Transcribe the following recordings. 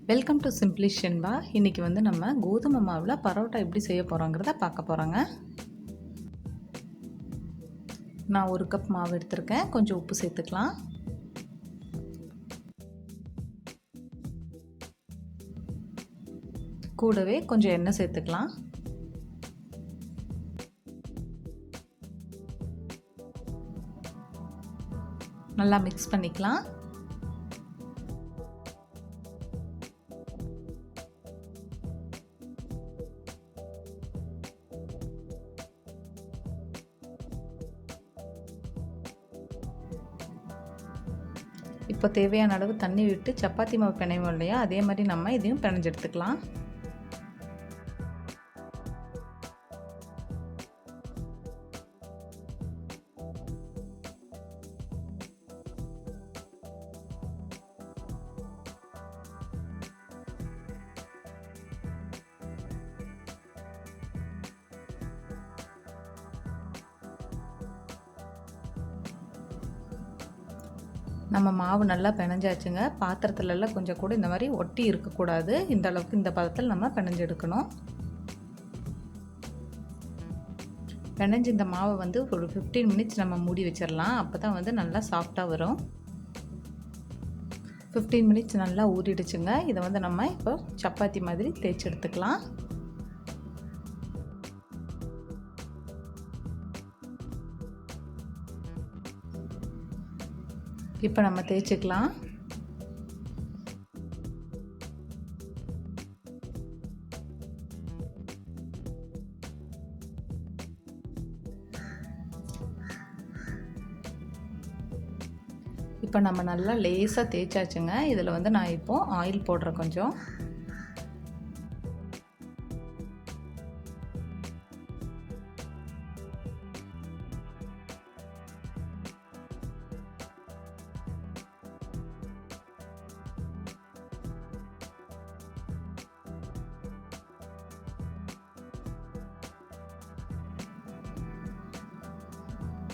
Welcome to simply Shenba. இன்றைக்கி வந்து நம்ம கோதுமை மாவில் பரோட்டா எப்படி செய்ய போகிறோங்கிறத பார்க்க போகிறோங்க. நான் 1 கப் மாவு எடுத்திருக்கேன். கொஞ்சம் உப்பு சேர்த்துக்கலாம். கூடவே கொஞ்சம் எண்ணெய் சேர்த்துக்கலாம். நல்லா மிக்ஸ் பண்ணிக்கலாம். இப்போ தேவையான அளவு தண்ணி விட்டு சப்பாத்தி மாவு பிணைவோம் இல்லையா, அதே மாதிரி நம்ம இதையும் பிணைஞ்சு எடுத்துக்கலாம். நம்ம மாவு நல்லா பிணைஞ்சாச்சுங்க. பாத்திரத்துலலாம் கொஞ்சம் கூட இந்த மாதிரி ஒட்டி இருக்கக்கூடாது. இந்த அளவுக்கு இந்த பதத்தில் நம்ம பிணைஞ்சு எடுக்கணும். பிணைஞ்சு இந்த மாவை வந்து ஒரு 15 மினிட்ஸ் நம்ம மூடி வச்சிடலாம். அப்போ தான் வந்து நல்லா சாஃப்டாக வரும். 15 மினிட்ஸ் நல்லா ஊறிடுச்சுங்க. இதை வந்து நம்ம இப்போ சப்பாத்தி மாதிரி தேய்ச்சி எடுத்துக்கலாம். இப்போ நம்ம தேய்ச்சிக்கலாம். இப்போ நம்ம நல்லா லேசாக தேய்ச்சாச்சுங்க. இதில் வந்து நான் இப்போது ஆயில் போடுறேன் கொஞ்சம்.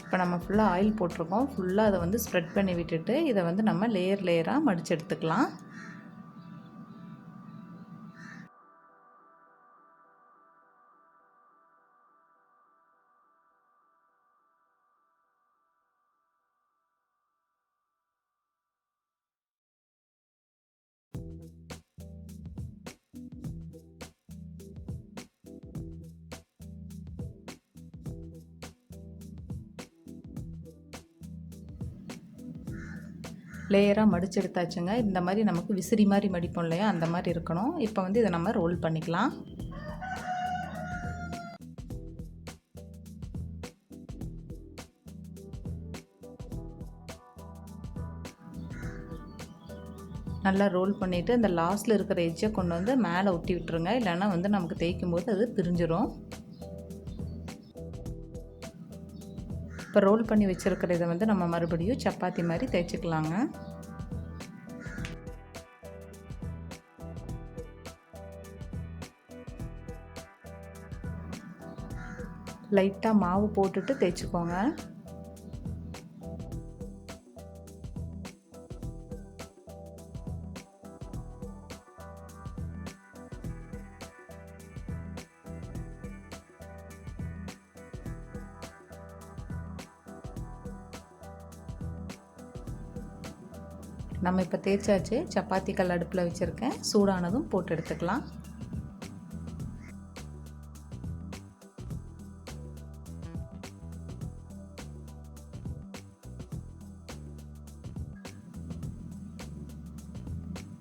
இப்போ நம்ம ஃபுல்லாக ஆயில் போட்டிருக்கோம். ஃபுல்லாக அதை வந்து ஸ்ப்ரெட் பண்ணி விட்டுட்டு இதை வந்து நம்ம லேயர் லேயராக மடித்து எடுத்துக்கலாம். லேயராக மடிச்சு எடுத்தாச்சுங்க. இந்த மாதிரி நமக்கு விசிறி மாதிரி மடிப்போம் இல்லையா, அந்த மாதிரி இருக்கணும். இப்போ வந்து இதை நம்ம ரோல் பண்ணிக்கலாம். நல்லா ரோல் பண்ணிவிட்டு அந்த லாஸ்ட்டில் இருக்கிற எட்ஜை கொண்டு வந்து மேலே ஒட்டி விட்டுருங்க. இல்லைன்னா வந்து நமக்கு தேய்க்கும் போது அது பிரிஞ்சிடும். இப்போ ரோல் பண்ணி வச்சுருக்கிற இதை வந்து நம்ம மறுபடியும் சப்பாத்தி மாதிரி தேய்ச்சிக்கலாங்க. லைட்டாக மாவு போட்டுட்டு தேய்ச்சிக்கோங்க. நம்ம இப்போ தேய்ச்சாச்சு. சப்பாத்தி கல் அடுப்பில் வச்சுருக்கேன். சூடானதும் போட்டு எடுத்துக்கலாம்.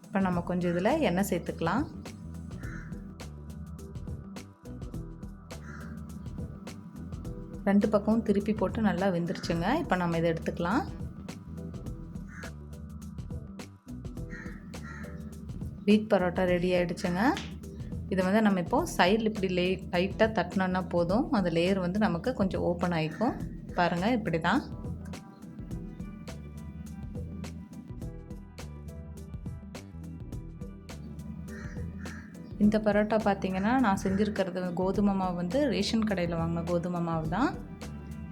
இப்போ நம்ம கொஞ்சம் இதில் எண்ணெய் சேர்த்துக்கலாம். ரெண்டு பக்கமும் திருப்பி போட்டு நல்லா வெந்துருச்சுங்க. இப்போ நம்ம இதை எடுத்துக்கலாம். வீட் பரோட்டா ரெடி ஆகிடுச்சுங்க. இதை வந்து நம்ம இப்போது சைடில் இப்படி லைட்டாக தட்டினோன்னா போதும். அந்த லேயர் வந்து நமக்கு கொஞ்சம் ஓப்பன் ஆகிக்கும். பாருங்கள், இப்படி தான். இந்த பரோட்டா பார்த்திங்கன்னா நான் செஞ்சுருக்கிறது கோதுமை மாவு வந்து ரேஷன் கடையில் வாங்கின கோதுமை மாவு தான்.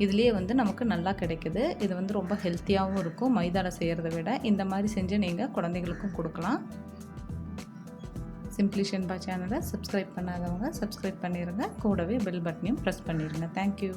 இதுலேயே வந்து நமக்கு நல்லா கிடைக்குது. இது வந்து ரொம்ப ஹெல்த்தியாகவும் இருக்கும் மைதாவில் செய்கிறத விட. இந்த மாதிரி செஞ்சு நீங்கள் குழந்தைங்களுக்கும் கொடுக்கலாம். சிம்பிளி ஷென்பா சேனலை சப்ஸ்கிரைப் பண்ணாதவங்க சப்ஸ்கிரைப் பண்ணிடுங்க. கூடவே பெல் பட்டனையும் ப்ரெஸ் பண்ணிடுங்க. தேங்க்யூ.